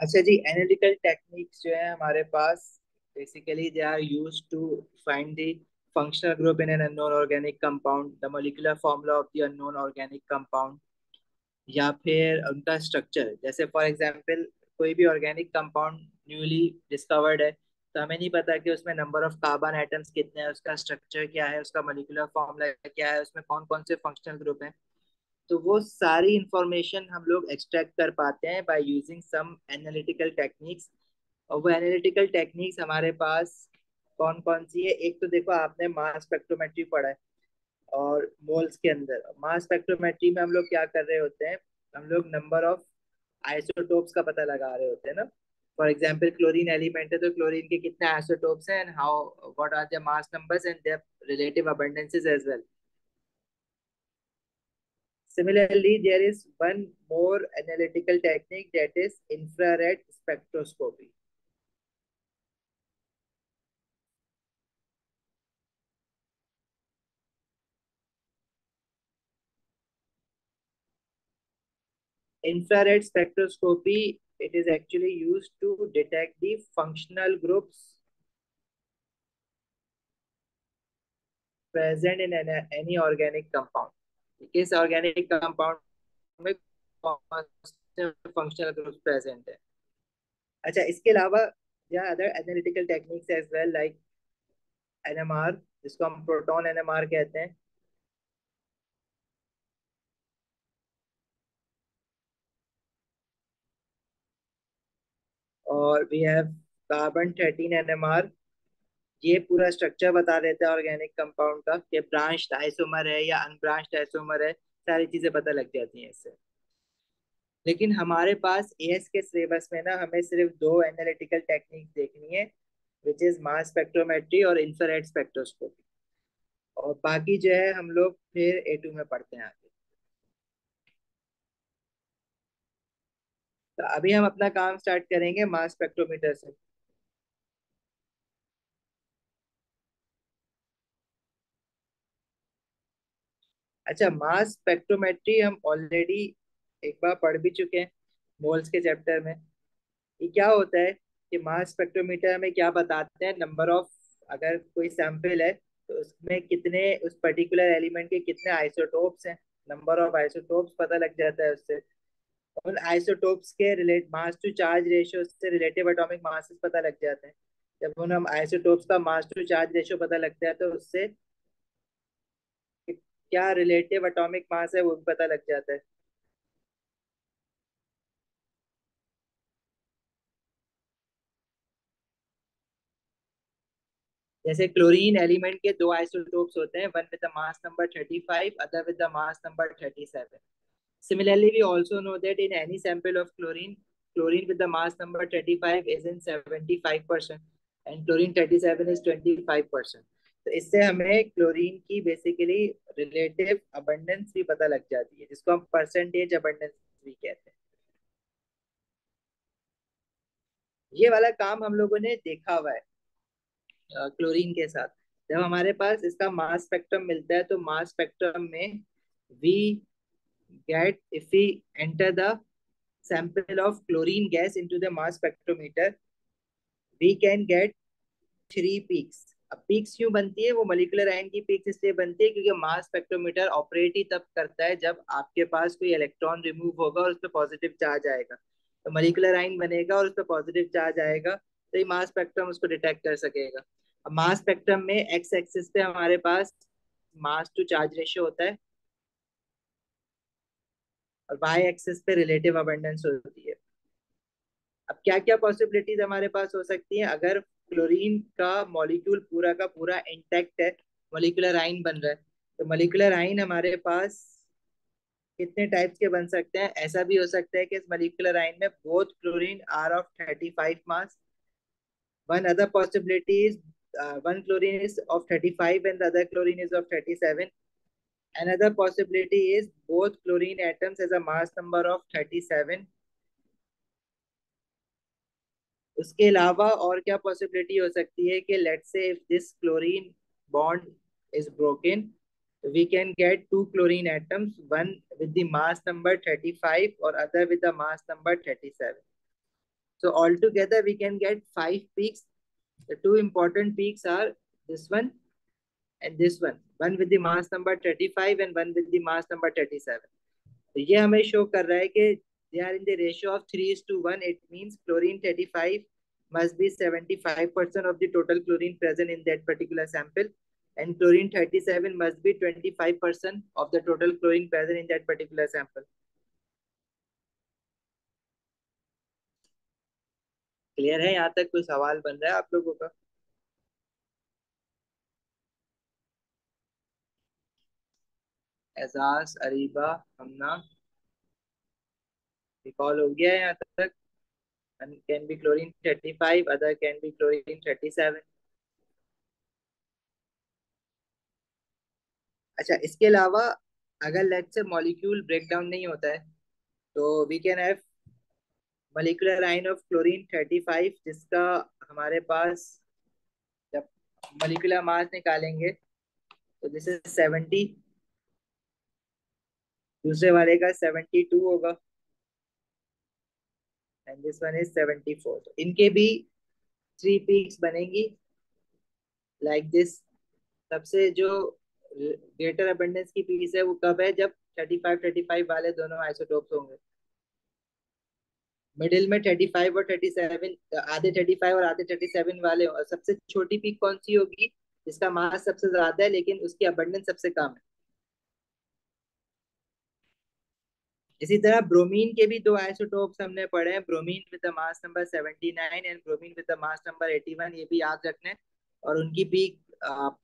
अच्छा जी, analytical techniques जो है हमारे पास basically they are use to find the functional group in an unknown organic compound, the molecular formula of the unknown organic compound, या फिर उनका स्ट्रक्चर। जैसे फॉर एग्जांपल कोई भी ऑर्गेनिक कंपाउंड न्यूली डिस्कवर्ड है, तो हमें नहीं पता कि उसमें नंबर ऑफ कार्बन एटम्स कितने हैं, उसका स्ट्रक्चर क्या है, उसका मॉलिक्यूलर फॉर्मूला क्या है, उसमें कौन कौन से फंक्शनल ग्रुप हैं। तो वो सारी इंफॉर्मेशन हम लोग एक्सट्रैक्ट कर पाते हैं by using some analytical techniques. और वो एनालिटिकल टेक्निक्स हमारे पास कौन कौन सी है? एक तो देखो, आपने मास स्पेक्ट्रोमेट्री पढ़ा है, और मोल्स के अंदर मास स्पेक्ट्रोमेट्री में हम लोग क्या कर रहे होते हैं? हम लोग नंबर ऑफ आइसोटोप्स का पता लगा रहे होते हैं ना। फॉर एग्जांपल क्लोरीन एलिमेंट है, तो क्लोरीन के कितने आइसोटोप्स हैं, and how what are their mass numbers and their relative abundances as well. Similarly, there is one more analytical technique, that is infrared spectroscopy. Infrared spectroscopy, it is actually used to detect the functional groups present in any organic compound. किस organic compound में कौन से functional groups present है? अच्छा, इसके अलावा there are other analytical techniques as well, like NMR, जिसको हम प्रोटॉन NMR कहते हैं, और वी हैव कार्बन 13 NMR। ये पूरा स्ट्रक्चर बता देता है ऑर्गेनिक कंपाउंड का, कि ब्रांच्ड आइसोमर है या अनब्रांच्ड आइसोमर है, सारी चीजें पता लग जाती हैं इससे। लेकिन हमारे पास एएस के सिलेबस में ना हमें सिर्फ दो एनालिटिकल टेक्निक देखनी है, विच इज मास स्पेक्ट्रोमेट्री और इंफ्रारेड स्पेक्ट्रोस्कोपी। और बाकी जो है हम लोग फिर A2 में पढ़ते हैं आगे। तो अभी हम अपना काम स्टार्ट करेंगे मास स्पेक्ट्रोमीटर से। अच्छा, मास स्पेक्ट्रोमेट्री हम ऑलरेडी एक बार पढ़ भी चुके हैं, मोल्स के चैप्टर में। ये क्या होता है कि मास स्पेक्ट्रोमीटर हमें क्या बताते हैं? नंबर ऑफ, अगर कोई सैंपल है तो उसमें कितने, उस पर्टिकुलर एलिमेंट के कितने आइसोटोप्स हैं, नंबर ऑफ आइसोटोप्स पता लग जाता है उससे। उन आइसोटोप्स के relate mass to charge ratio से रिलेटिव एटॉमिक मासेस पता लग जाते हैं। जब उन हम आइसोटोप्स का मास टू चार्ज रेशियो पता लगता है, तो उससे क्या रिलेटिव एटॉमिक मास है वो भी पता लग जाता है। जैसे क्लोरीन एलिमेंट के दो आइसोटोप्स होते हैं, one with the mass number 35, other with the mass number 37। Similarly, we also know that in any sample of chlorine, chlorine with the mass number 35 is in 75% and chlorine 37 is 25%। तो इससे हमें chlorine की basically relative abundance भी पता लग जाती है, जिसको हम परसेंटेज अबंडेंस भी कहते हैं। ये वाला काम हम लोगों ने देखा हुआ है क्लोरीन के साथ। जब हमारे पास इसका मास स्पेक्ट्रम मिलता है, तो मास स्पेक्ट्रम में we get, if we enter the sample of chlorine gas into the mass spectrometer, we can get three peaks. अब पीक्स क्यों बनती है? वो मोलिकुलर आयन की पीक्स इसलिए बनती है क्योंकि मास स्पेक्ट्रोमीटर ऑपरेट ही तब करता है जब आपके पास कोई इलेक्ट्रॉन रिमूव होगा और उस पर पॉजिटिव चार्ज आएगा। तो मोलिकुलर आयन बनेगा और उस पर पॉजिटिव चार्ज आएगा, तो ये मास स्पेक्ट्रम उसको डिटेक्ट कर सकेगा। अब मास स्पेक्ट्रम में एक्स एक्सिस पे हमारे पास मास टू चार्ज रेशियो होता है, और वाई एक्सिस पे रिलेटिव अबंडेंस होती है। अब क्या क्या पॉसिबिलिटीज हमारे पास हो सकती हैं? अगर क्लोरीन का मॉलिक्यूल पूरा का पूरा इंटैक्ट है, मॉलिक्यूलर आइन बन रहा है, तो मॉलिक्यूलर आइन हमारे पास कितने टाइप्स के बन सकते हैं? ऐसा भी हो सकता है कि इस मॉलिक्यूलर आइन में both chlorine are of 35 mass. One other possibility is one chlorine is of 35 and the other chlorine is of 37. Another possibility is both chlorine atoms has a mass number of 37. उसके अलावा और क्या possibility हो सकती है कि let's say if this chlorine bond is broken, we can get two chlorine atoms, one with the mass number 35 or other with the mass number 37. So altogether we can get 5 peaks. The two important peaks are this one and this one. One with the mass number 35 and one with the mass number 37. तो ये हमें show कर रहा है कि they are in the ratio of 3:1. It means chlorine 35 must be 75% of the total chlorine present in that particular sample, and chlorine 37 must be 25% of the total chlorine present in that particular sample. Clear है? यहाँ तक कोई सवाल बन रहा है आप लोगों का? एजाज, अरीबा, हमना, रिकॉल हो गया है यहाँ तक? One can be chlorine 35, other can be chlorine 37. अच्छा, इसके अलावा अगर लेट से मॉलिक्यूल ब्रेक डाउन नहीं होता है तो we can have molecular ion of chlorine 35, जिसका हमारे पास जब मोलिकुलर मास निकालेंगे तो दिस इज 70, दूसरे वाले का 72 होगा, एंड दिस वन इज 74. तो इनके भी 3 पीक्स बनेंगी लाइक दिस. सबसे जो ग्रेटर अबंडेंस की पीस है वो कब है? जब 35 वाले दोनों आइसोटोप्स होंगे. मिडिल में 35 और 37, आधे 35 और आधे 37 वाले, और सबसे छोटी पीक कौन सी होगी? जिसका मास सबसे ज्यादा है लेकिन उसकी अबंडेंस सबसे कम है. इसी तरह ब्रोमीन के भी दो आइसोटोप्स हमने पढ़े हैं, bromine with the mass number 79 and bromine with the mass number 81. ये भी याद रखना है. और उनकी पीक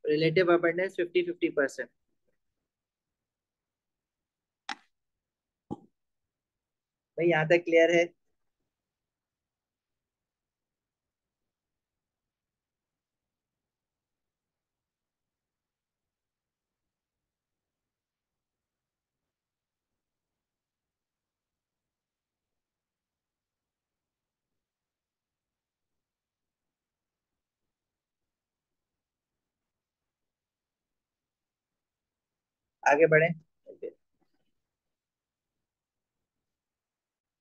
रिलेटिव अबंडेंस 50-50%. भाई यहाँ तक क्लियर है? आगे बढ़े.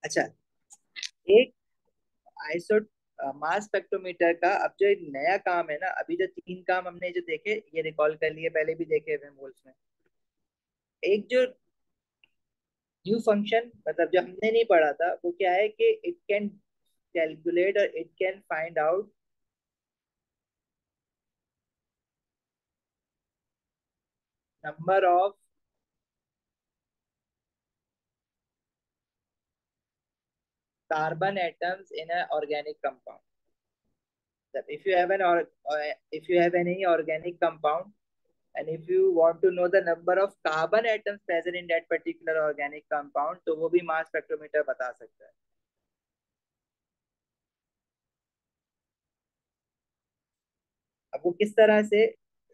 अच्छा, एक आइसो मास स्पेक्ट्रोमीटर का अब जो एक नया काम है ना, अभी जो 3 काम हमने जो देखे ये रिकॉल कर लिए, पहले भी देखे हुए मोल्स में. एक जो न्यू फंक्शन, मतलब जो हमने नहीं पढ़ा था, वो क्या है कि इट कैन कैलकुलेट और it can find out number of carbon atoms in an organic compound. That if you have if you have any organic compound, and if you want to know the number of carbon atoms present in that particular organic compound, तो वो भी मास spectrometer बता सकता है. अब वो किस तरह से,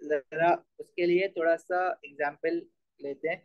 जरा उसके लिए थोड़ा सा एग्जाम्पल लेते हैं.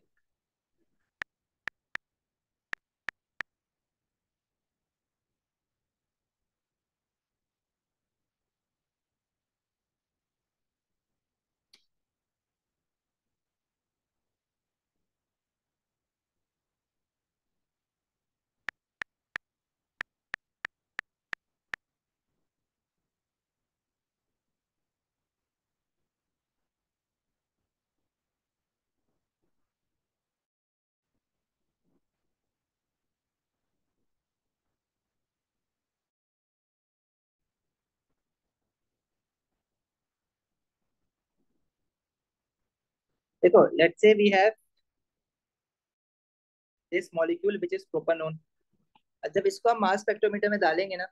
देखो, let's say we have this molecule which is propanone. जब इसको हम मास स्पेक्ट्रोमीटर में डालेंगे ना,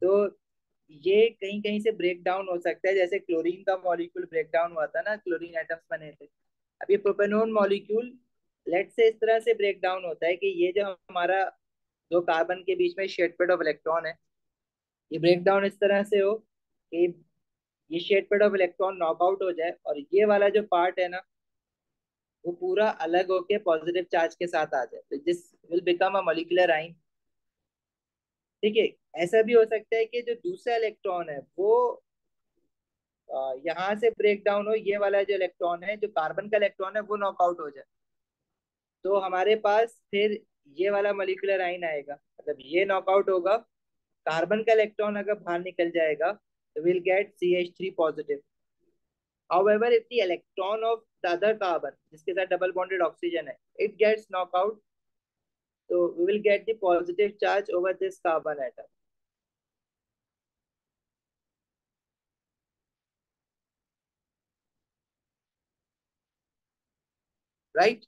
तो ये कहीं कहीं से ब्रेक डाउन हो सकता है, जैसे क्लोरीन का मॉलिक्यूल ब्रेक डाउन हुआ था ना, क्लोरीन एटम्स बने थे. अब ये प्रोपेनोन मॉलिक्यूल लेट से इस तरह से ब्रेक डाउन होता है कि ये जो हमारा दो कार्बन के बीच में शेड पेड ऑफ इलेक्ट्रॉन है, ये ब्रेक डाउन इस तरह से हो कि ये shared pair of electron knockout हो जाए, और ये वाला जो पार्ट है ना, वो पूरा अलग होके पॉजिटिव चार्ज के साथ आ जाए, तो this will become a molecular आइन. ठीक है. ऐसा भी हो सकता है कि जो दूसरा इलेक्ट्रॉन है वो यहाँ से ब्रेक डाउन हो, ये वाला जो इलेक्ट्रॉन है, जो कार्बन का इलेक्ट्रॉन है, वो नॉकआउट हो जाए, तो हमारे पास फिर ये वाला मॉलिक्यूलर आइन आएगा. मतलब ये नॉकआउट होगा, कार्बन का इलेक्ट्रॉन अगर बाहर निकल जाएगा तो will get CH3 positive. However, if the electron of the other carbon, जिसके साथ डबल बॉन्डेड ऑक्सीजन है, it gets knocked out, so we will get the positive charge over this carbon atom. Right?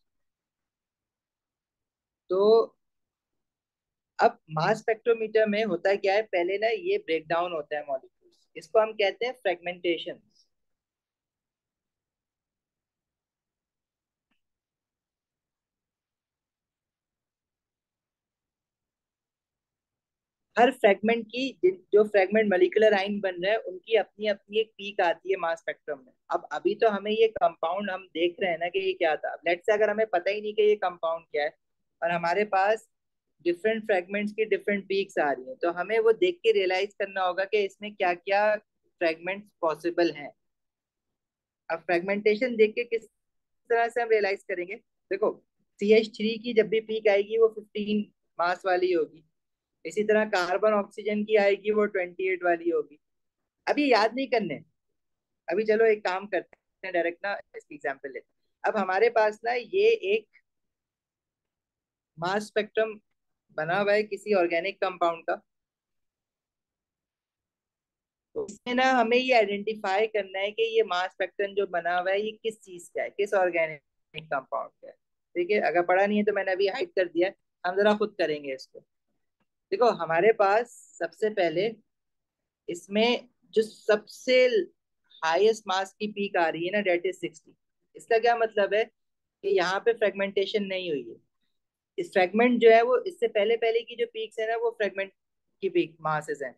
तो अब मास spectrometer में होता क्या है, पहले ना ये ब्रेक डाउन होता है मॉलिक्यूल्स, इसको हम कहते हैं फ्रेगमेंटेशन. हर फ्रेगमेंट की जो फ्रेगमेंट मॉलिक्यूलर आइन बन रहे हैं उनकी अपनी अपनी एक पीक आती है मास स्पेक्ट्रम में. अब अभी तो हमें ये कंपाउंड हम देख रहे हैं ना कि ये क्या था. लेट्स से अगर हमें पता ही नहीं कि ये कंपाउंड क्या है और हमारे पास डिफरेंट फ्रेगमेंट्स की डिफरेंट पीक्स आ रही हैं, तो हमें वो देख के रियलाइज करना होगा कि इसमें क्या क्या फ्रेगमेंट्स पॉसिबल हैं. अब फ्रेगमेंटेशन देख के किस तरह से हम रियलाइज करेंगे. देखो, CH3 की जब भी पीक आएगी वो 15 मास वाली होगी. इसी तरह कार्बन ऑक्सीजन की आएगी वो 28 वाली होगी. अभी याद नहीं करने. अभी चलो एक काम करते हैं, डायरेक्ट ना इसकी एग्जांपल लेते हैं. अब हमारे पास ना ये एक मास स्पेक्ट्रम बना हुआ है किसी ऑर्गेनिक कंपाउंड का. तो इसमें ना हमें ये आइडेंटिफाई करना है कि ये मास स्पेक्ट्रम जो बना हुआ है ये किस चीज का है, किस ऑर्गेनिक कंपाउंड का है. ठीक है, अगर पढ़ा नहीं है तो मैंने अभी हाइड कर दिया है, हम जरा खुद करेंगे इसको. देखो, हमारे पास सबसे पहले इसमें जो सबसे हाईएस्ट मास की पीक आ रही है ना, डेट इज 60. इसका क्या मतलब है कि यहाँ पे फ्रेगमेंटेशन नहीं हुई है. इस फ्रेगमेंट जो है वो इससे पहले पहले की जो पीक्स है ना वो फ्रेगमेंट की पीक मासेस हैं.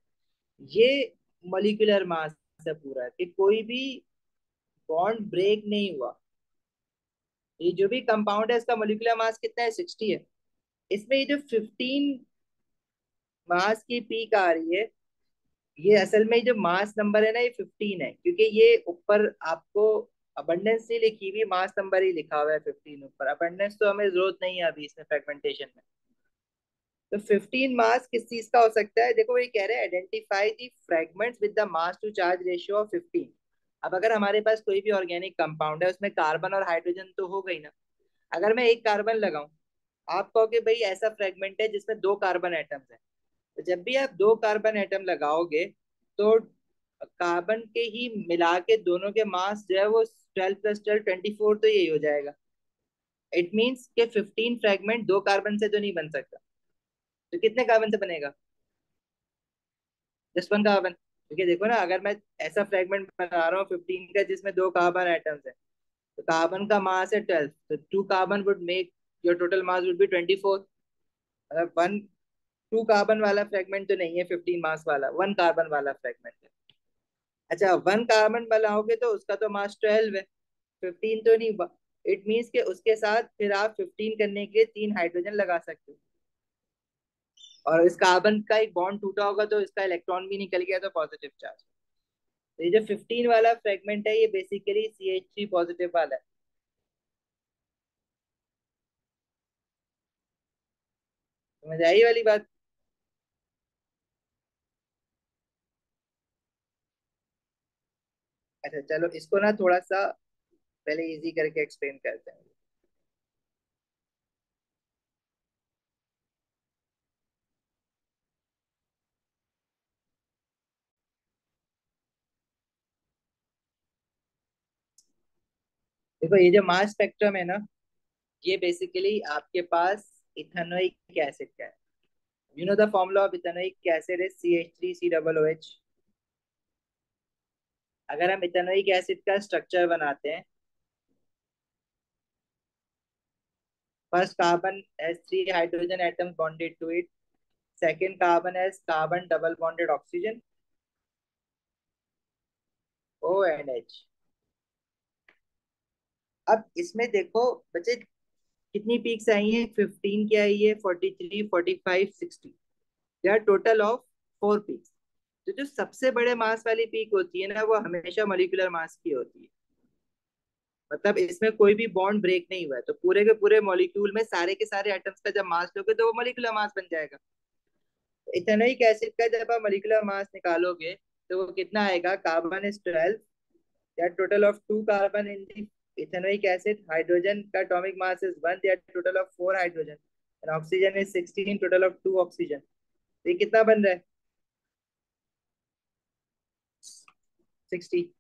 ये मॉलिक्यूलर मास है पूरा, कि कोई भी बॉन्ड ब्रेक नहीं हुआ. ये जो भी कंपाउंड है इसका मॉलिक्यूलर मास कितना है, 60 है. इसमें ये जो 15 मास की पीक आ रही है, ये असल में जो मास नंबर है ना ये 15 है, क्योंकि ये ऊपर आपको अबंडेंस नहीं लिखी हुई, मास नंबर ही लिखा हुआ है 15 ऊपर. अबंडेंस तो हमें जरूरत नहीं है अभी इसमें फ्रेगमेंटेशन में. तो 15 मास किस चीज का हो सकता है. देखो ये कह रहे हैं identify the fragments with the mass to charge ratio of 15. अब अगर हमारे पास कोई भी ऑर्गेनिक कंपाउंड है उसमें कार्बन और हाइड्रोजन तो हो गई ना. अगर मैं एक कार्बन लगाऊं, आप कहो कि भाई ऐसा फ्रेगमेंट है जिसमें दो कार्बन एटम्स हैं, तो जब भी आप दो कार्बन एटम लगाओगे तो कार्बन के ही मिला के दोनों के मास जो है वो 12 + 12 24, तो यही हो जाएगा. इट मीन्स के 15 फ्रेगमेंट दो कार्बन से तो नहीं बन सकता. तो कितने कार्बन से बनेगा, जस्ट वन कार्बन. क्योंकि देखो ना, अगर मैं ऐसा फ्रेगमेंट बना रहा हूँ 15 का जिसमें दो कार्बन एटम्स है, तो कार्बन का मास है 12, तो two carbon would make your total mass would be 24. मतलब वन टू कार्बन वाला फ्रेगमेंट तो नहीं है 15 मास वाला, वन कार्बन वाला फ्रेगमेंट है. अच्छा, वन कार्बन बनाओगे तो उसका तो मास 12 है, 15 तो नहीं. इट मीन्स के उसके साथ फिर आप 15 करने के लिए तीन हाइड्रोजन लगा सकते हो. और इस कार्बन का एक बॉन्ड टूटा होगा तो इसका इलेक्ट्रॉन भी निकल गया तो पॉजिटिव चार्ज. तो ये जो 15 वाला फ्रेगमेंट है ये बेसिकली CH3 पॉजिटिव वाला है. समझ आई वाली बात. अच्छा चलो इसको ना थोड़ा सा पहले इजी करके एक्सप्लेन करते हैं. देखो, ये जो मास स्पेक्ट्रम है ना, ये बेसिकली आपके पास इथेनोइक एसिड का है. You know the formula of ethanoic acid is CH3COOH. अगर हम इथेनोइक एसिड का स्ट्रक्चर बनाते हैं, first carbon has three hydrogen atoms bonded to it. Second carbon has carbon double bonded oxygen, O and H. अब इसमें देखो बच्चे, कितनी पीक्स आई हैं, 15 की आई है, 43, 45, 60. They are total of 4 peaks. तो जो सबसे बड़े मास वाली पीक होती है ना वो हमेशा मॉलिक्यूलर मास की होती है. मतलब इसमें कोई भी बॉन्ड ब्रेक नहीं हुआ है, तो पूरे के पूरे मॉलिक्यूल में सारे के सारे एटम्स का जब मास लोगे तो वो मॉलिक्यूलर मास बन जाएगा. इथेनोइक एसिड का जब आप मॉलिक्यूलर मास निकालोगे तो वो कितना आएगा, कार्बन इज 12, या total of 2 carbon in the ethanoic acid, hydrogen का एटॉमिक मास इज 1, या total of 4 hydrogen, and oxygen is 16, total of 2 oxygen. तो ये कितना बन रहा है, 60।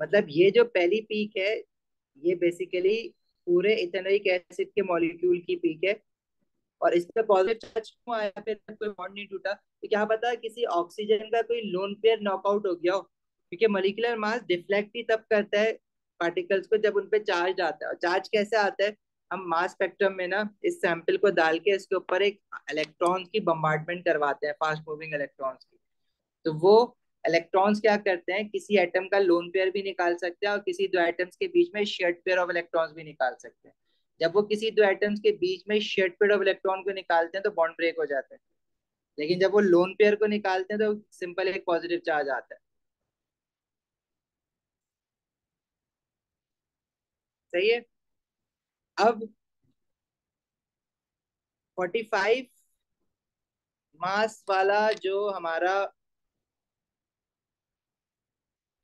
मतलब ये जो पहली पीक है, ये बेसिकली पूरे इथेनोइक एसिड के मॉलिक्यूल की पीक है। और इस पे पॉजिटिव चार्ज क्यों आया, फिर कोई बॉन्ड नहीं टूटा, तो क्या पता किसी ऑक्सीजन का कोई लोन पेयर नॉकआउट हो गया हो, क्योंकि मॉलिक्यूलर मास डिफ्लेक्ट ही तब करता है पार्टिकल्स को जब उन पे चार्ज आता है। और चार्ज कैसे आता है, हम मास स्पेक्ट्रम में ना इस सैंपल को डाल के इसके ऊपर एक इलेक्ट्रॉन्स की बम्बार्डमेंट करवाते हैं, फास्ट मूविंग इलेक्ट्रॉन्स की। तो वो इलेक्ट्रॉन्स क्या करते हैं, किसी एटम का लोन पेयर भी निकाल सकते हैं और किसी दो एटम्स के बीच में शेयर्ड पेयर ऑफ इलेक्ट्रॉन्स भी निकाल सकते हैं। जब वो किसी दो एटम्स के बीच में शेयर्ड पेयर ऑफ इलेक्ट्रॉन को निकालते हैं तो बॉन्ड ब्रेक हो जाता है। लेकिन जब वो लोन पेयर को निकालते हैं तो सिंपल एक पॉजिटिव चार्ज आता है। सही है। अब 45 मास वाला जो हमारा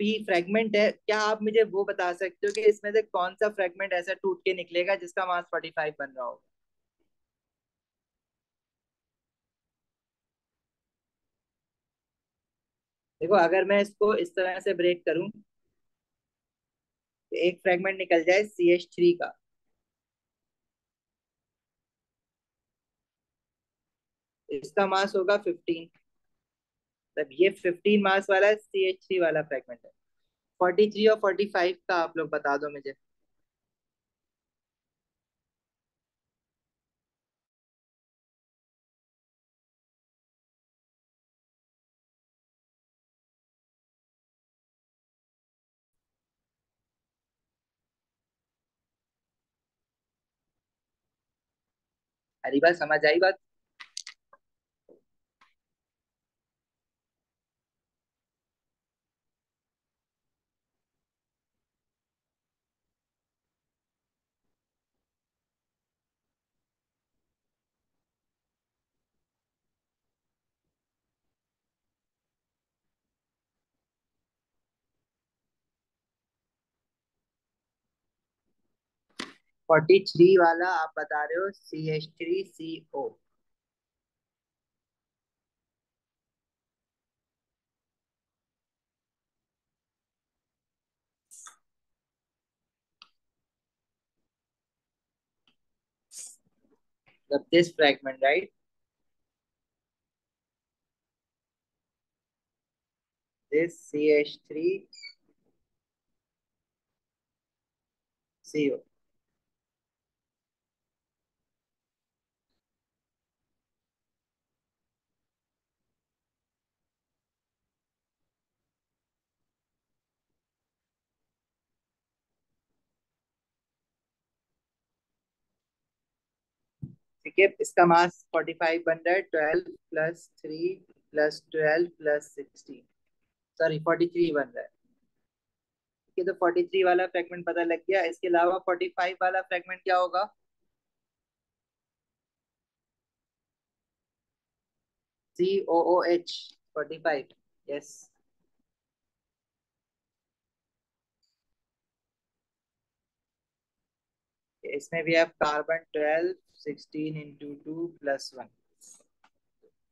पी फ्रेगमेंट है, क्या आप मुझे वो बता सकते हो कि इसमें से कौन सा फ्रेगमेंट ऐसा टूट के निकलेगा जिसका मास 45 बन रहा होगा। देखो अगर मैं इसको इस तरह से ब्रेक करूं, एक फ्रेगमेंट निकल जाए CH3 का, इसका मास होगा 15। तब ये 15 मास वाला CH3 वाला फ्रेगमेंट है। 43 और 45 का आप लोग बता दो मुझे। हरी बात समझ आई बात। फोर्टी थ्री वाला आप बता रहे हो CH3CO। मतलब this fragment right, this CH3CO। ठीक है, इसका मास 45 बन रहा है, 12 + 3 + 12 + 16, सॉरी 43 बन रहा है। ठीक है, तो 43 वाला फ्रेगमेंट पता लग गया। इसके अलावा 45 वाला फ्रेगमेंट क्या होगा, COOH 45। यस। इसमें भी आप कार्बन 12, 16 × 2 + 1,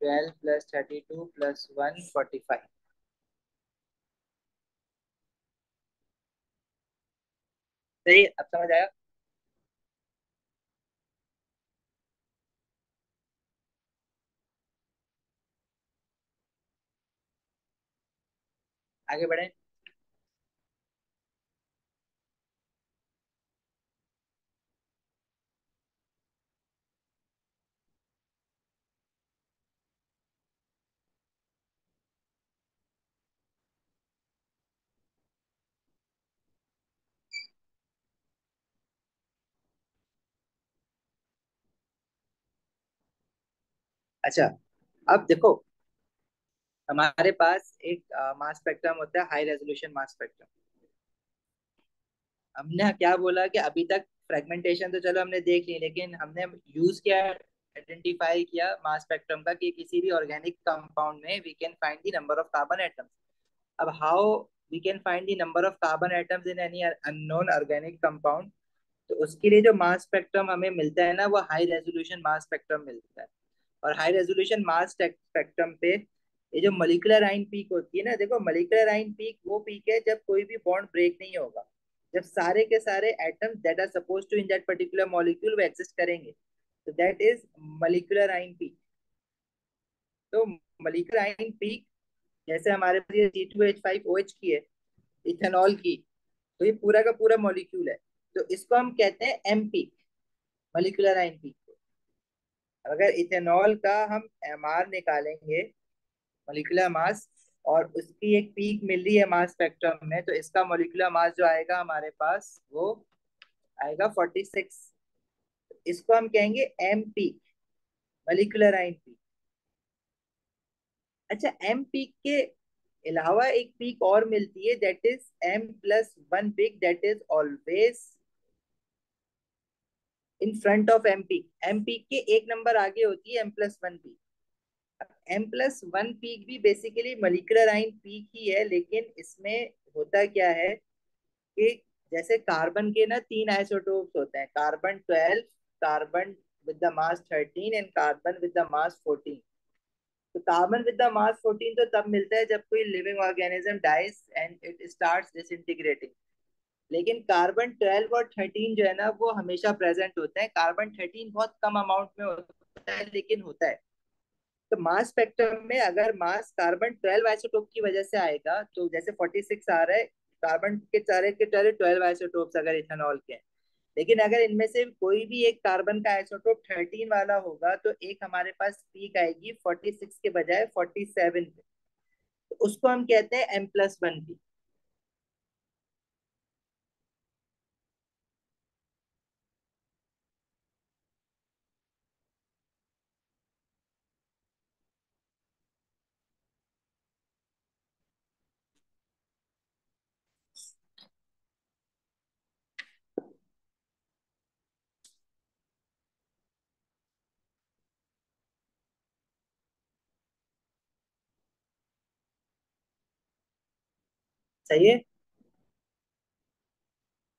12 + 32 + 1, 45। सही, अब समझ आया। आगे बढ़े। अच्छा, अब देखो हमारे पास एक मास स्पेक्ट्रम होता है, हाई रेजोल्यूशन मास स्पेक्ट्रम। हमने क्या बोला कि अभी तक फ्रेगमेंटेशन तो चलो हमने देख ली, लेकिन हमने यूज किया, आइडेंटिफाई किया मास स्पेक्ट्रम का कि किसी भी ऑर्गेनिक कंपाउंड में we can find the number of carbon atoms. अब how we can find the number of carbon atoms in any unknown organic compound? तो उसके लिए जो मास स्पेक्ट्रम हमें मिलता है ना, वो हाई रेजोल्यूशन मास स्पेक्ट्रम मिलता है। और हाई रेजोल्यूशन मास स्पेक्ट्रम पे ये जो मॉलिक्यूलर आइन पीक होती है ना, देखो मॉलिक्यूलर आइन पीक वो पीक है जब कोई भी बॉन्ड ब्रेक नहीं होगा, जब सारे के सारे atoms that are suppose to in that particular molecule वो एग्जिस्ट करेंगे, तो that is molecular ion peak. तो मॉलिक्यूलर आइन पीक, जैसे हमारे पास ये C2H5OH की है, इथेनॉल की, तो ये पूरा का पूरा मॉलिक्यूल है, तो इसको हम कहते हैं M peak, molecular ion peak. अगर इथेनॉल का हम एमआर निकालेंगे, मॉलिक्यूलर मास, और उसकी एक पीक मिल रही है मास स्पेक्ट्रम में, तो इसका मॉलिक्यूलर मास जो आएगा हमारे पास वो आएगा 46। इसको हम कहेंगे M peak, molecular ion peak. अच्छा, एम पीक के अलावा एक पीक और मिलती है, that is M+1 peak, that is always in front of M peak. M peak के एक नंबर आगे होती है M+1 पीक। M+1 पीक भी बेसिकली मॉलिक्यूलर आइन पीक ही है, लेकिन इसमें होता क्या है कि जैसे कार्बन के ना तीन आइसोटोप्स होते हैं, carbon 12, carbon with the mass 13 and carbon with the मास 14। तो कार्बन विद द मास 14 तो तब मिलता है जब कोई living organism dies and it starts disintegrating. लेकिन कार्बन 12 और 13 जो है ना, वो हमेशा प्रेजेंट होते हैं। कार्बन 13 बहुत कम अमाउंट में होता है, लेकिन होता है। तो मास स्पेक्ट्रम में अगर मास कार्बन 12 आइसोटोप की वजह से आएगा, तो जैसे 46 आ रहा है, कार्बन के चारे 12 आइसोटोप्स अगर इथेनॉल के हैं। लेकिन अगर इनमें से कोई भी एक कार्बन का आइसोटोप 13 वाला होगा, तो एक हमारे पास पीक आएगी 46 के बजाय 47 पे, तो उसको हम कहते हैं M+1 पीक। सही है,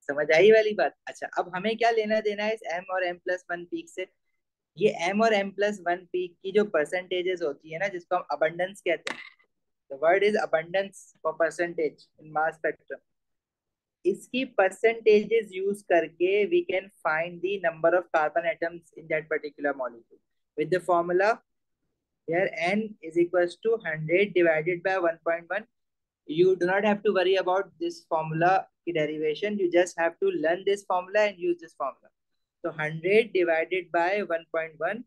समझ आई वाली बात? अच्छा, अब हमें क्या लेना देना है इस M और M+1 पीक से? ये M और M+1 पीक की जो परसेंटेजेस होती है ना, जिसको हम अबंडेंस कहते हैं, the word is abundance for percentage in mass spectrum. इसकी परसेंटेजेस यूज करके we can find the number of carbon atoms in that particular molecule with the formula where n is equals to 100 divided by 1.1. You do not have to worry about this formula की derivation, you just have to learn this formula and use this formula. So 100 divided by 1.1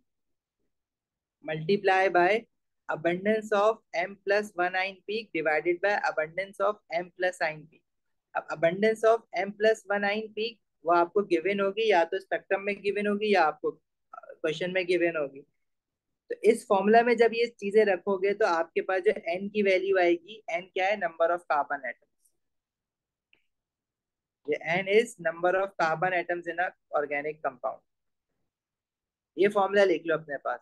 multiply by abundance of M+1 ion peak divided by abundance of M+ ion peak. अब abundance of M+1 ion peak वो आपको given होगी, या तो spectrum में given होगी या आपको क्वेश्चन में गिवन होगी। तो इस फॉर्मूला में जब ये चीजें रखोगे, तो आपके पास जो एन की वैल्यू आएगी, एन क्या है? Number of carbon atoms. ये n is number of carbon atoms in a organic compound. ये फॉर्मूला लिख लो अपने पास।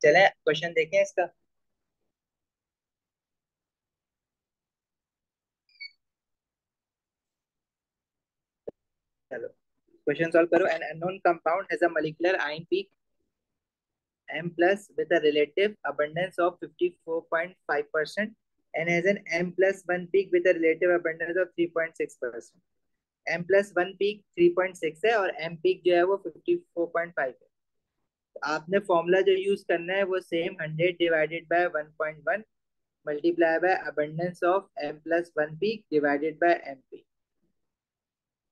चलें क्वेश्चन देखें इसका। चलो क्वेश्चन सॉल्व करो। An unknown compound has a molecular ion peak M plus with a relative abundance of 54.5% and has an M+1 peak with a relative abundance of 3.6%. M+1 peak 3.6 है और M पीक जो है वो 54.5 है। तो आपने formula जो यूज करना है वो same 100 divided by 1.1 multiply by abundance of M+1 peak divided by M peak.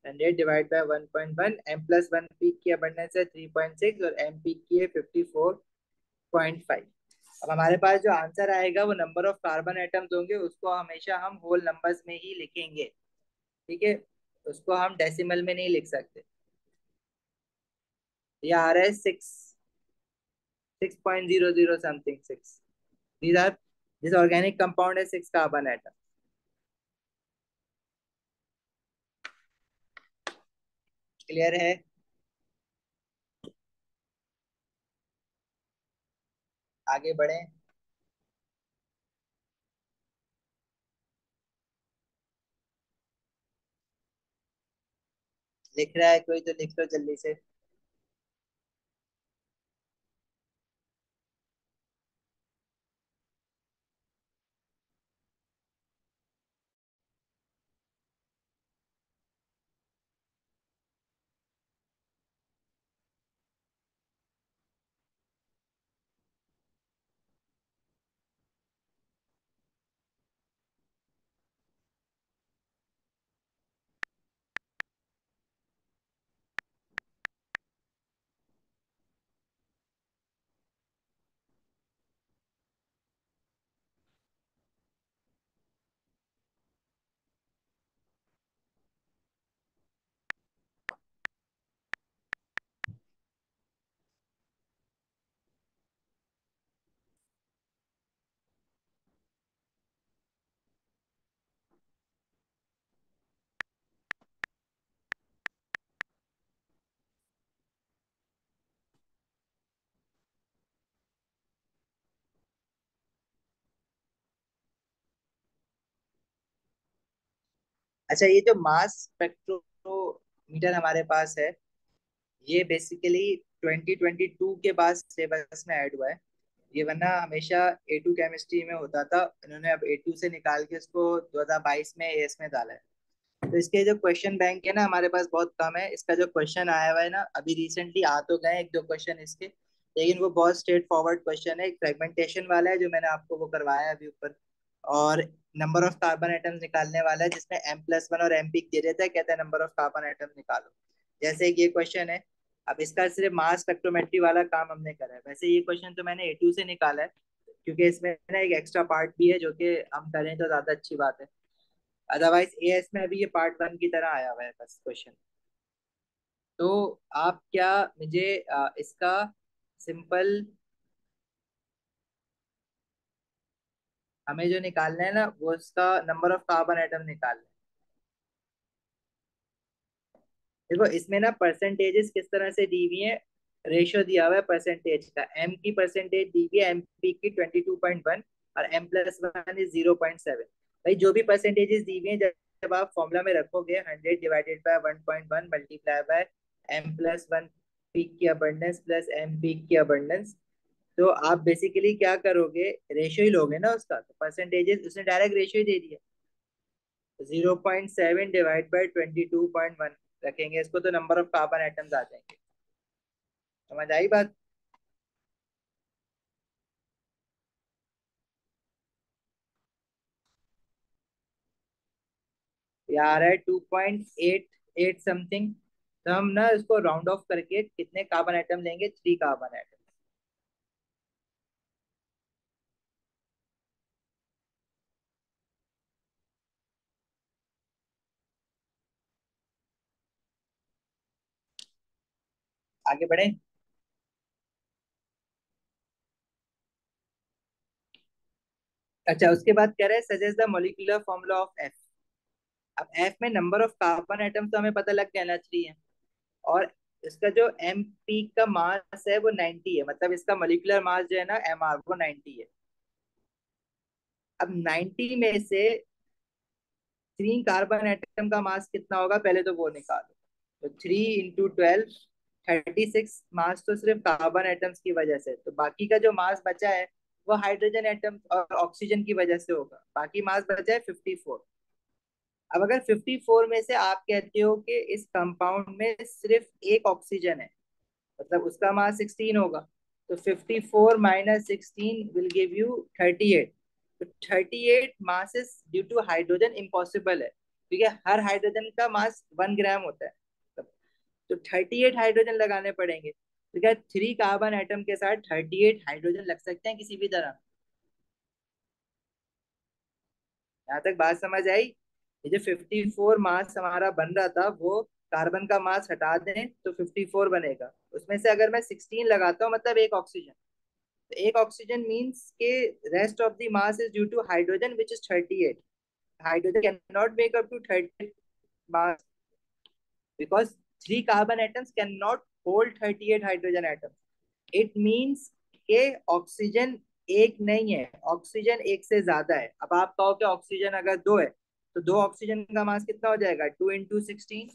100 divide by 1.1, M+1 peak की अबंडेंस है 3.6 और M पीक की है 54.5। अब हमारे पास जो आंसर आएगा वो नंबर ऑफ कार्बन एटम्स होंगे, उसको हमेशा हम होल नंबर्स में ही लिखेंगे। ठीक है, उसको हम डेसिमल में नहीं लिख सकते। ये आ रहा है 6.00 something 6। These are this organic compound है 6 कार्बन एटम। क्लियर है? आगे बढ़े। लिख रहा है कोई तो लिख लो जल्दी से। अच्छा, ये जो मास स्पेक्ट्रोमीटर हमारे पास है, ये बेसिकली 2022 के बाद सिलेबस में ऐड हुआ है। ये वरना हमेशा A2 केमिस्ट्री में होता था, इन्होंने अब A2 से निकाल के इसको 2022 में एएस में डाला है। तो इसके जो क्वेश्चन बैंक है ना हमारे पास बहुत कम है। इसका जो क्वेश्चन आया हुआ है ना, अभी रिसेंटली आ तो गए एक दो क्वेश्चन इसके, लेकिन वो बहुत स्ट्रेट फॉरवर्ड क्वेश्चन है। एक फ्रेगमेंटेशन वाला है जो मैंने आपको वो करवाया है अभी ऊपर, और नंबर ऑफ कार्बन एटम्स निकालने वाला है जिसमें M+1 और M पीक दे देता है, कहता है नंबर ऑफ कार्बन एटम्स निकालो। जैसे एक ये क्वेश्चन है। अब इसका सिर्फ मास स्पेक्ट्रोमेट्री वाला काम हमने करा है। वैसे ये क्वेश्चन तो मैंने A2 से निकाला है, क्योंकि इसमें ना एक एक्स्ट्रा पार्ट भी है जो कि हम करें तो ज्यादा अच्छी बात है। अदरवाइज एएस में अभी ये पार्ट 1 की तरह आया हुआ है बस क्वेश्चन। तो आप क्या मुझे इसका सिंपल, हमें जो निकालना है ना वो इसका नंबर ऑफ कार्बन एटम निकालना है। देखो इसमें ना परसेंटेजेस किस तरह से दी हुई है, रेशियो दिया हुआ है परसेंटेज का। एम की परसेंटेज दी हुई है एम पी की 22.1 और M+1 इज 0.7। भाई जो भी परसेंटेजेस दी हुई है, जब जब आप फॉर्मूला में रखोगे 100 divided by 1.1 multiply by M+1 peak की अबंडेंस प्लस M पीक की अबंडेंस, तो आप बेसिकली क्या करोगे, रेशियो ही लोगे ना उसका। तो परसेंटेजेस उसने डायरेक्ट रेशियो ही दे दिया। 0.7 डिवाइड बाय 22.1 रखेंगे इसको, तो नंबर ऑफ कार्बन एटम्स आ जाएंगे। समझ आई बात? ये आ रहा है 2.88 समथिंग। तो हम ना इसको राउंड ऑफ करके कितने कार्बन एटम लेंगे, 3 कार्बन एटम। आगे बढ़े। अच्छा, उसके बाद कह रहे हैं suggest the molecular formula of F. अब एफ में नंबर ऑफ कार्बन एटम्स तो हमें पता लग गया ना, 3 है। और इसका जो एम पी का मास है वो 90 है, मतलब इसका मॉलिक्यूलर मास जो है ना एम आर वो 90 है। अब 90 में से 3 कार्बन एटम का मास कितना होगा, पहले तो वो निकालो। तो 3 × 12 36 मास तो सिर्फ कार्बन एटम्स की वजह से। तो बाकी का जो मास बचा है वो हाइड्रोजन एटम और ऑक्सीजन की वजह से होगा। बाकी मास बचा है 54। अब अगर 54 में से आप कहते हो कि इस कंपाउंड में सिर्फ एक ऑक्सीजन है, मतलब उसका मास 16 होगा, तो 54 - 16 विल गिव यू 38। तो 38 masses due to hydrogen impossible है, ठीक है, हर हाइड्रोजन का मास 1 ग्राम होता है। तो 38 हाइड्रोजन लगाने पड़ेंगे, तो क्या 3 कार्बन एटम के साथ 38 हाइड्रोजन लग सकते हैं किसी भी तरह? यहाँ तक बात समझ आई? ये जो 54 मास हमारा बन रहा था, वो कार्बन का मास हटा दें तो 54 बनेगा। उसमें से अगर मैं 16 लगाता हूँ, मतलब एक ऑक्सीजन, तो एक ऑक्सीजन मीन्स के rest of the mass is due to hydrogen which is 38। Hydrogen can not make up to 30 mass because 3 carbon atoms can not hold 38 hydrogen atoms. It means के ऑक्सीजन एक नहीं है, oxygen एक से ज्यादा है। अब आप कहो कि ऑक्सीजन अगर दो है, तो दो ऑक्सीजन का मास कितना हो जाएगा? 2 × 16।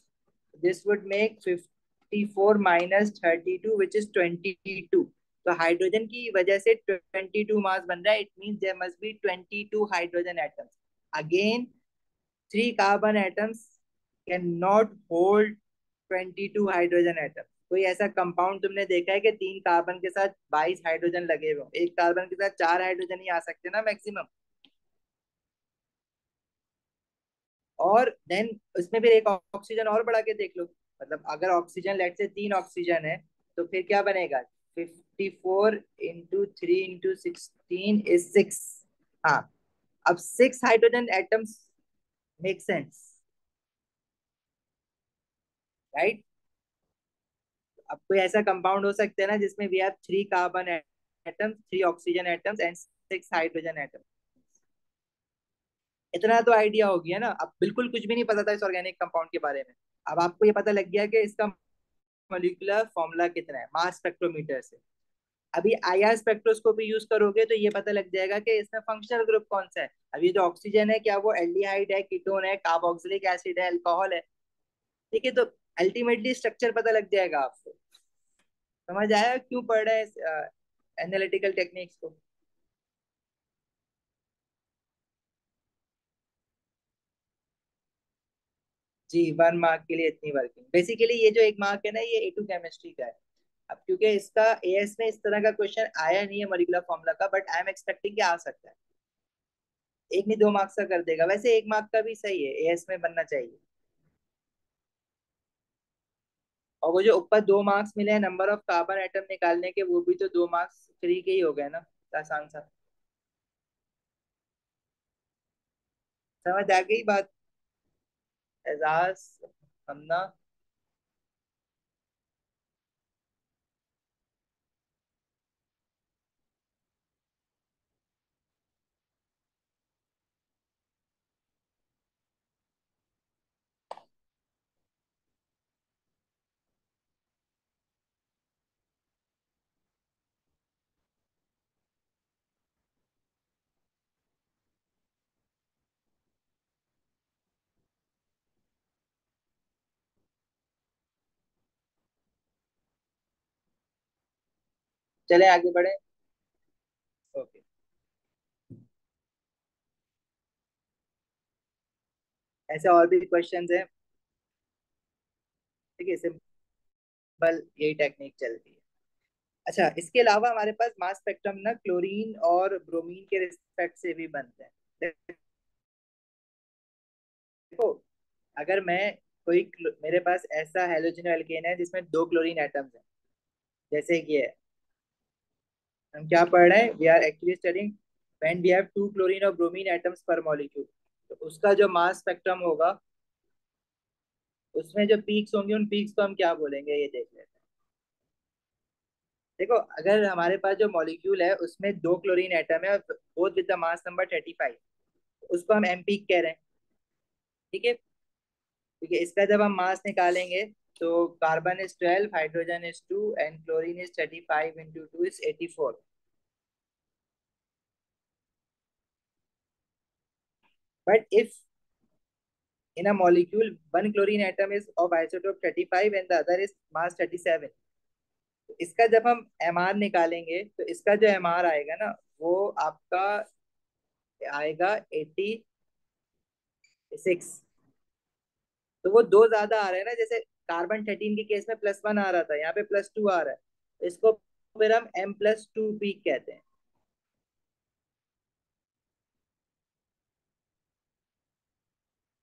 This would make 54 - 32 which is 22। तो हाइड्रोजन की वजह से 22 मास बन रहा है। It means there must be 22 hydrogen atoms. Again 3 carbon atoms can not hold 22 hydrogen atom. कोई ऐसा कंपाउंड तुमने देखा है कि 3 कार्बन के साथ 22 हाइड्रोजन लगे हुए हो? एक कार्बन के साथ 4 हाइड्रोजन ही आ सकते ना मैक्सिमम। और देन उसमें फिर एक ऑक्सीजन और बढ़ा के देख लो। मतलब अगर ऑक्सीजन लेट से 3 ऑक्सीजन है, तो फिर क्या बनेगा? 54 × 3 × 16 इज 6। हाँ, अब 6 hydrogen atoms make sense, right? अब कोई ऐसा कंपाउंड हो सकता है ना जिसमें we have 3 carbon atoms, 3 oxygen atoms and 6 hydrogen atoms. इतना तो आइडिया हो गया ना। अब बिल्कुल कुछ भी नहीं पता था इस ऑर्गेनिक कंपाउंड के बारे में, अब आपको ये पता लग गया कि इसका मोलिकुलर फॉर्मूला कितना है मास स्पेक्ट्रोमीटर से। अभी आईआर स्पेक्ट्रोस्कोपी यूज करोगे तो ये पता लग जाएगा कि इसमें फंक्शनल ग्रुप कौन सा है। अभी जो ऑक्सीजन है, क्या वो एल्डिहाइड है, कीटोन है, कार्बोक्सिलिक एसिड है, अल्कोहल है? ठीक है, तो अल्टीमेटली स्ट्रक्चर पता लग जाएगा आपको। समझ आया क्यों पढ़ रहे हैं एनालिटिकल टेक्निक्स को? जी, 1 मार्क के लिए इतनी वर्किंग। बेसिकली ये जो 1 मार्क है ना, ये A2 केमिस्ट्री का है। अब क्योंकि इसका एएस में इस तरह का क्वेश्चन आया नहीं है मॉलिक्यूलर फॉर्मूला का, बट आई एम एक्सपेक्टिंग कि आ सकता है। एक नहीं 2 मार्क्स का कर देगा। वैसे 1 मार्क का भी सही है, एएस में बनना चाहिए। और वो जो ऊपर 2 मार्क्स मिले हैं नंबर ऑफ कार्बन एटम निकालने के, वो भी तो 2 मार्क्स फ्री के ही हो गए ना। आसान सा। समझ आ गई बात? एजाज, हमना। चले आगे बढ़े। ओके। ऐसे और भी क्वेश्चंस हैं। ठीक है, सिंपल यही टेक्निक चलती है। अच्छा, इसके अलावा हमारे पास मास स्पेक्ट्रम ना क्लोरीन और ब्रोमीन के रिस्पेक्ट से भी बनते हैं। देखो, अगर मैं मेरे पास ऐसा हेलोजन एल्केन है जिसमें 2 क्लोरीन एटम्स हैं, जैसे कि है, हम क्या पढ़ रहे हैं? We are actually studying when we have 2 chlorine और ब्रोमीन एटम्स पर मॉलिक्यूल। तो उसका जो मास स्पेक्ट्रम होगा, उसमें जो पीक्स होंगे, उन पीक्स को हम क्या बोलेंगे, ये देख लेते हैं। देखो, अगर हमारे पास जो मॉलिक्यूल है उसमें 2 क्लोरीन एटम है, both with the mass number 35, उसको हम एम पीक कह रहे हैं। ठीक है, क्योंकि इसका जब हम मास निकालेंगे, तो carbon is 12, hydrogen is 2 and chlorine is 35 into 2 is 84। But if in a molecule one chlorine atom is of isotope 35 and the other is mass 37, तो इसका जब हम एमआर निकालेंगे, तो इसका जो एमआर आएगा ना, वो आपका आएगा 86। तो वो दो ज्यादा आ रहे हैं ना, जैसे कार्बन 13 के केस में +1 आ रहा था, यहाँ पे +2 आ रहा है, तो इसको फिर हम M+2 पीक कहते हैं।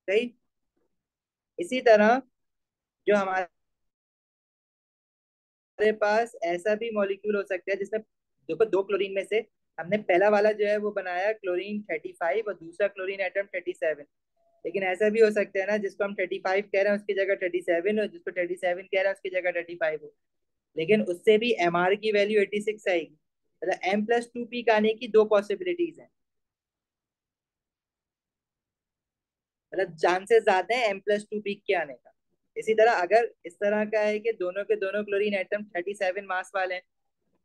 सही। इसी तरह जो हमारे पास ऐसा भी मॉलिक्यूल हो सकता है जिसमें, देखो दो क्लोरीन में से हमने पहला वाला जो है वो बनाया क्लोरीन 35 और दूसरा क्लोरीन एटम 37। लेकिन ऐसा भी हो सकता है ना, जिसको हम 35 कह रहे हैं उसकी जगह 37 हो, जिसको 37 कह रहे हैं उसकी जगह 35 हो, लेकिन उससे भी MR की वैल्यू 86 आएगी। मतलब M+2 पीक आने की दो पॉसिबिलिटीज हैं, मतलब चांसेस ज्यादा है M+2 पीक के आने का। इसी तरह अगर इस तरह का है कि दोनों के दोनों क्लोरीन एटम 37 मास वाले हैं,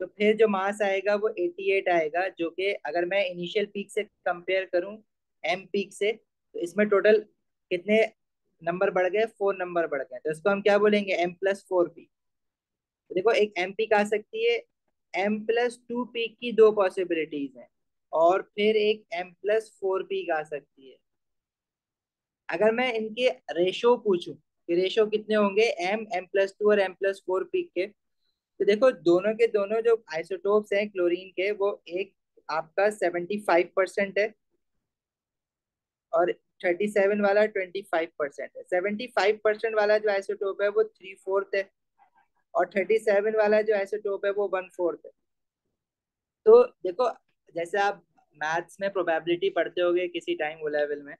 तो फिर जो मास आएगा वो 88 आएगा, जो कि अगर मैं इनिशियल पीक से कंपेयर करूं एम पीक से, तो इसमें टोटल कितने नंबर बढ़ गए, 4 नंबर बढ़ गए, तो इसको हम क्या बोलेंगे, M+4 पीक। तो देखो एक एम पीक आ सकती है, M+2 पीक की दो पॉसिबिलिटीज हैं, और फिर एक M+4 पीक आ सकती है। अगर मैं इनके रेशो पूछूं कि रेशो कितने होंगे M+2 और M+4 पीक के, तो देखो दोनों के दोनों जो आइसोटोप्स हैं क्लोरीन के, वो एक आपका 75% है, और 37 वाला 25% है। 75% वाला जो आइसोटोप है वो 3/4 है, और 37 वाला जो आइसोटोप है वो 1/4 है। तो देखो, जैसे आप मैथ्स में प्रोबेबिलिटी पढ़ते होगे किसी टाइम वो लेवल में,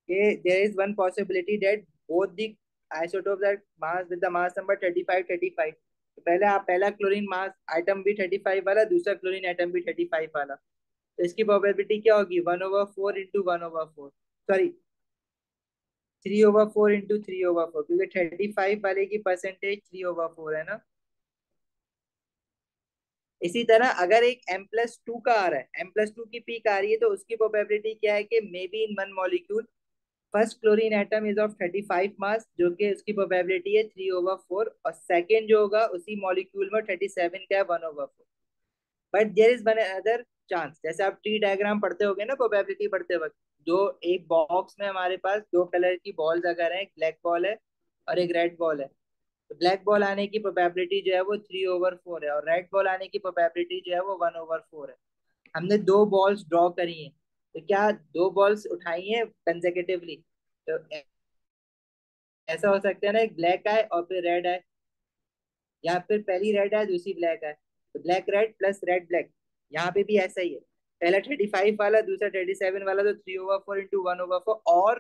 कि there is one possibility that both the isotopes at mass with the mass number 35 35। तो पहले आप पहला क्लोरीन मास आइटम भी 35 वाला, दूसरा क्लोरीन आइटम भी 35 वाला, तो इसकी प्रोबेबिलिटी क्या होगी, 1/4 × 1/4, सॉरी 3/4 × 3/4, क्योंकि 35 वाले की परसेंटेज 3/4 है ना। इसी तरह अगर एक M+2 का आ रहा है, M+2 की पीक आ रही है, तो उसकी प्रोबेबिलिटी क्या है कि may be in one molecule first chlorine atom is of 35 मास, जो कि उसकी प्रोबेबिलिटी है 3/4, और सेकेंड जो होगा उसी मॉलिक्यूल में 37 का है, 1/4। But there is one other chance, जैसे आप ट्री डायग्राम पढ़ते होगे ना प्रोबेबिलिटी पढ़ते वक्त, जो एक बॉक्स में हमारे पास दो कलर की बॉल्स अगर है, एक ब्लैक बॉल है और एक रेड बॉल है, तो ब्लैक बॉल आने की प्रोबेबिलिटी जो है वो 3/4 है, और रेड बॉल आने की प्रोबेबिलिटी जो है वो 1/4 है। हमने दो बॉल्स ड्रॉ करी हैं, तो क्या दो बॉल्स उठाई हैं कंसेक्यूटिवली, तो ऐसा हो सकता है ना, एक ब्लैक आए और फिर रेड आए, या फिर पहली रेड आए दूसरी ब्लैक आए, तो black red plus red black. यहाँ पे भी ऐसा ही है, पहला 35 वाला दूसरा 37 वाला, तो 3/4 × 1/4, और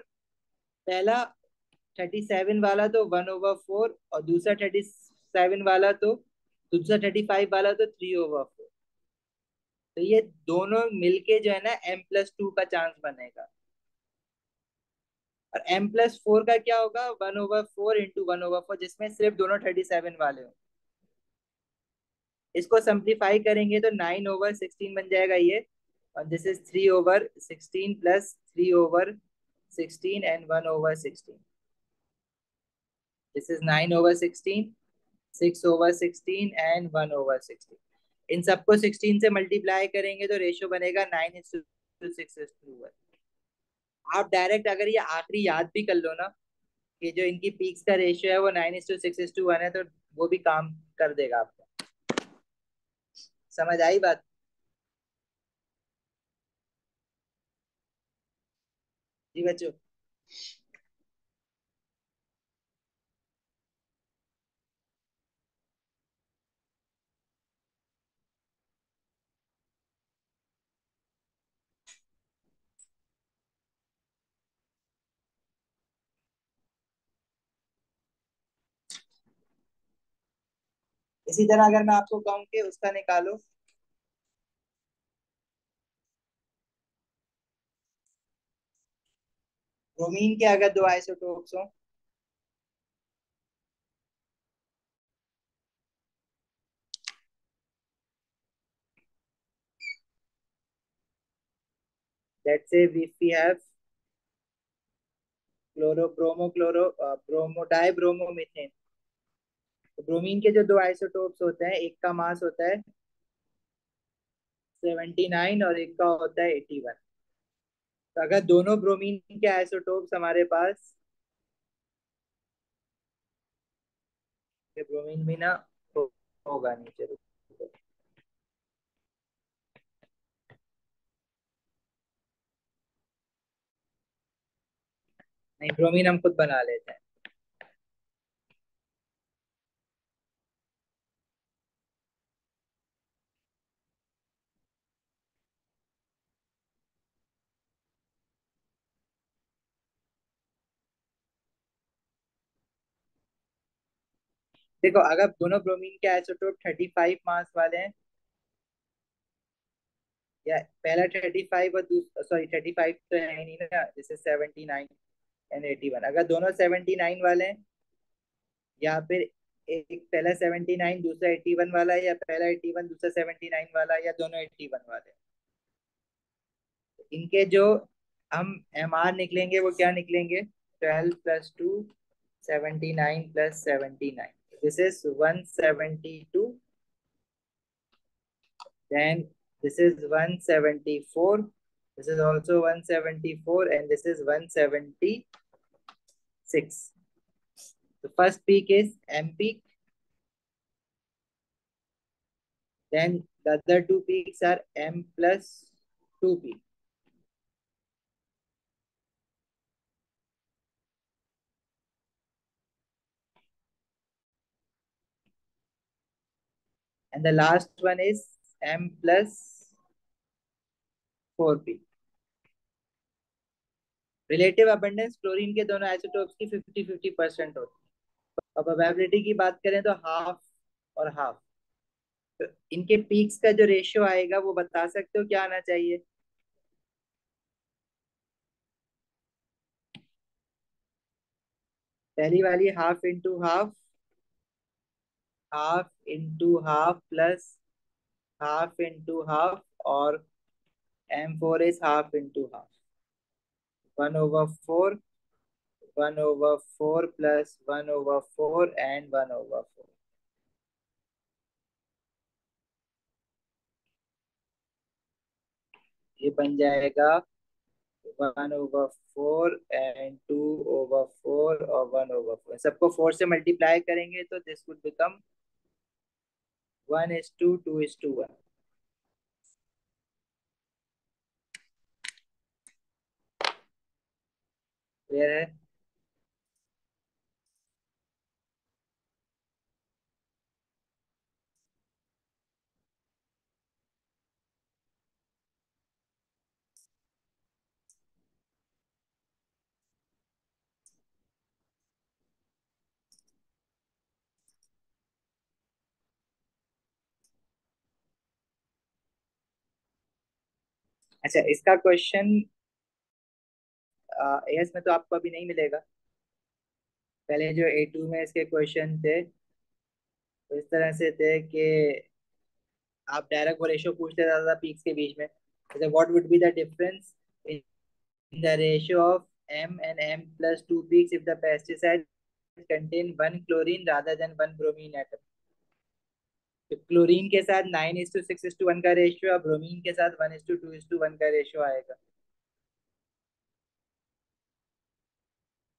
पहला 37 वाला तो 1/4, और दूसरा 37 वाला तो, दूसरा 35 वाला तो 3/4। तो ये दोनों मिलके जो है ना M+2 का चांस बनेगा। और M+4 का क्या होगा, 1/4 × 1/4, जिसमें सिर्फ दोनों 37 वाले हो। इसको सिंप्लीफाई करेंगे तो 9/16 बन जाएगा ये, और this is 3/16 plus 3/16 and 1/16। This is 9/16, 6/16 and 1/16। इन सबको 16 से मल्टीप्लाई करेंगे तो रेशियो बनेगा 9:6:1। आप डायरेक्ट अगर ये आखिरी याद भी कर लो ना, कि जो इनकी पीक्स का रेशियो है वो 9:6:1 है, तो वो भी काम कर देगा आपको। समझ आई बात। जी बच्चों। इसी तरह अगर मैं आपको कहूँ कि उसका निकालो, ब्रोमीन के अगर दो आइसोटोप्स हो, let's say if we have chloro bromo chloro bromo di bromo methane, तो ब्रोमीन के जो दो आइसोटोप्स होते हैं, एक का मास होता है 79 और एक का होता है 81। तो अगर दोनों ब्रोमीन के आइसोटोप्स हमारे पास फिर ब्रोमीन भी ना होगा नीचे, रुको। नहीं, ब्रोमीन हम खुद बना लेते हैं। देखो, अगर दोनों ब्रोमीन के आइसोटोप 35 मास वाले हैं, या पहला 35 और दूसरा, सॉरी 35 तो है नहीं ना, जैसे 79 एंड 81, अगर दोनों 79 वाले हैं, या फिर एक पहला 79 दूसरा 81 वाला है, या पहला 81 दूसरा 79 वाला है, या दोनों 81 वाले हैं, इनके जो हम एम आर निकलेंगे वो क्या निकलेंगे? 12 + 2, 79 + 79, this is 172, then this is 174, this is also 174, and this is 176. The first peak is M peak, then the other two peaks are M plus 2 peak. And the last one is M plus 4 peak. Relative abundance chlorine के दोनों isotopes की 50-50% होती है। अब availability की बात करें तो हाफ और हाफ, तो इनके पीक्स का जो रेशियो आएगा वो बता सकते हो क्या आना चाहिए? पहली वाली half into half, half into half plus half into half, और M4 is half into half, 1/4, 1/4 plus 1/4 and 1/4। ये बन जाएगा 1/4 एंड 2/4 और 1/4, सबको 4 से मल्टीप्लाई करेंगे तो दिस वुड बिकम 1:2:1। क्लियर है? अच्छा, इसका क्वेश्चन एस में तो आपको अभी नहीं मिलेगा। पहले जो A2 में इसके क्वेश्चन थे, तो इस तरह से थे कि आप डायरेक्ट वो रेशियो पूछते ज्यादा पीक्स के बीच में, जैसे what would be the difference in the ratio of M and M+2 peaks if the pesticide contain one chlorine rather than one bromine atom। तो क्लोरीन के साथ 9:6:1 का रेशियो, और ब्रोमीन के साथ 1:2:1 का रेशियो आएगा।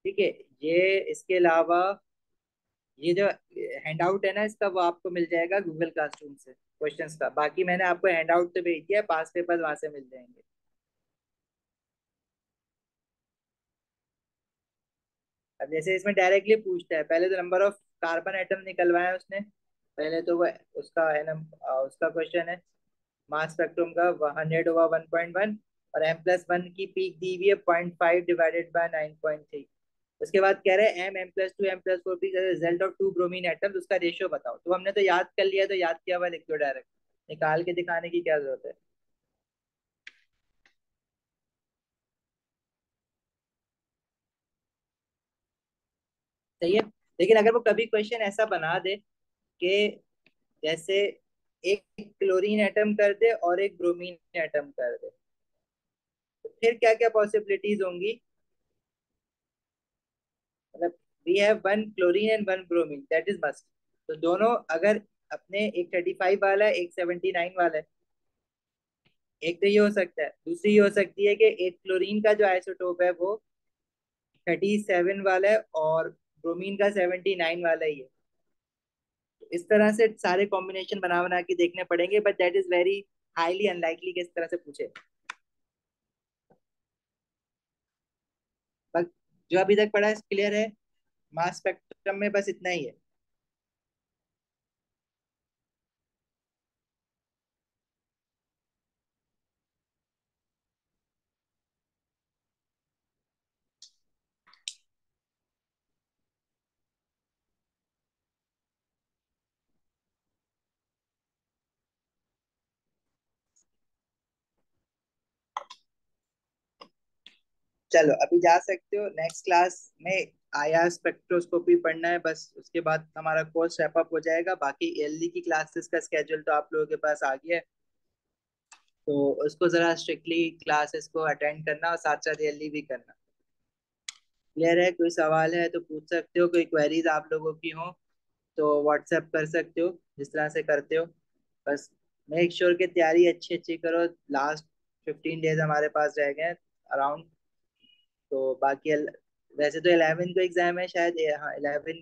ठीक है। ये इसके अलावा ये जो हैंडआउट है ना इसका, वो आपको मिल जाएगा गूगल क्लासरूम से क्वेश्चंस का। बाकी मैंने आपको हैंडआउट तो भेज दिया है, पास पेपर वहां से मिल जाएंगे। अब जैसे इसमें डायरेक्टली पूछता है, पहले तो नंबर ऑफ कार्बन एटम निकलवाया उसने, पहले तो वो उसका है ना, उसका क्वेश्चन है मास स्पेक्ट्रम का 100/1.1, और M+1 की पीक दी हुई है 0.5 डिवाइडेड बाय 9.3। उसके बाद कह रहे हैं M+2 M+4 peak result of two bromine atoms, उसका रेशियो बताओ। तो हमने तो याद कर लिया, तो याद किया हुआ लिख दो डायरेक्ट, निकाल के दिखाने की क्या जरूरत है? सही है। लेकिन अगर वो कभी क्वेश्चन ऐसा बना दे कि जैसे एक क्लोरीन एटम कर दे और एक ब्रोमीन एटम कर दे, तो फिर क्या क्या पॉसिबिलिटीज होंगी? मतलब we have one chlorine and one bromine, that is must. तो दोनों अगर अपने, एक 35 वाला है, एक 79 वाला है, एक तो ये हो सकता है। दूसरी ये हो सकती है कि एक क्लोरीन का जो आइसोटोप है वो 37 वाला है, और ब्रोमीन का 79 वाला ही है। इस तरह से सारे कॉम्बिनेशन बना बना के देखने पड़ेंगे, but that is very highly unlikely कि इस तरह से पूछे। बस जो अभी तक पढ़ा है क्लियर है। मास स्पेक्ट्रम में बस इतना ही है। चलो अभी जा सकते हो, नेक्स्ट क्लास में आया स्पेक्ट्रोस्कोपी पढ़ना है बस, उसके बाद हमारा कोर्स रैप अप हो जाएगा। बाकी एलडी की क्लासेस का स्केड्यूल तो आप लोगों के पास आ गया है, तो उसको जरा स्ट्रिक्टली क्लासेस को अटेंड करना और साथ साथ एलडी भी करना। क्लियर है? कोई सवाल है तो पूछ सकते हो, कोई क्वेरीज आप लोगों की हो तो व्हाट्सएप कर सकते हो, जिस तरह से करते हो। बस मेक श्योर कि तैयारी अच्छी अच्छी करो। लास्ट 15 डेज हमारे पास रह गए अराउंड। तो बाकी वैसे तो 11 को एग्जाम है शायद, हाँ 11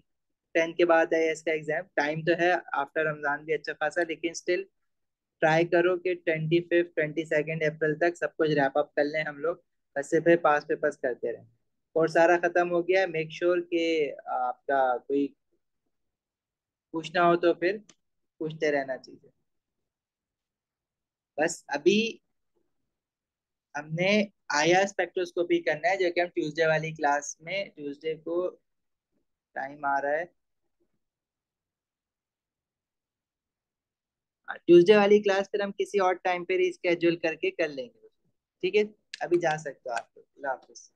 10 के बाद है इसका एग्जाम, टाइम तो है आफ्टर रमजान भी अच्छा खासा, लेकिन स्टिल ट्राई करो कि 25 22 अप्रैल तक सब कुछ रैप अप कर लें हम लोग। बस से फिर पास पेपर्स करते रहें। और सारा खत्म हो गया, मेक श्योर कि आपका कोई पूछना हो तो फिर पूछते रहना चाहिए। बस अभी हमने आया स्पेक्ट्रोस्कोपी करना है, जो कि हम ट्यूसडे वाली क्लास में, ट्यूसडे को टाइम आ रहा है, ट्यूसडे वाली क्लास फिर हम किसी और टाइम पे रिस्केड्यूल करके कर लेंगे। ठीक है, अभी जा सकते हो आप लोग। अल्लाह हाफिज।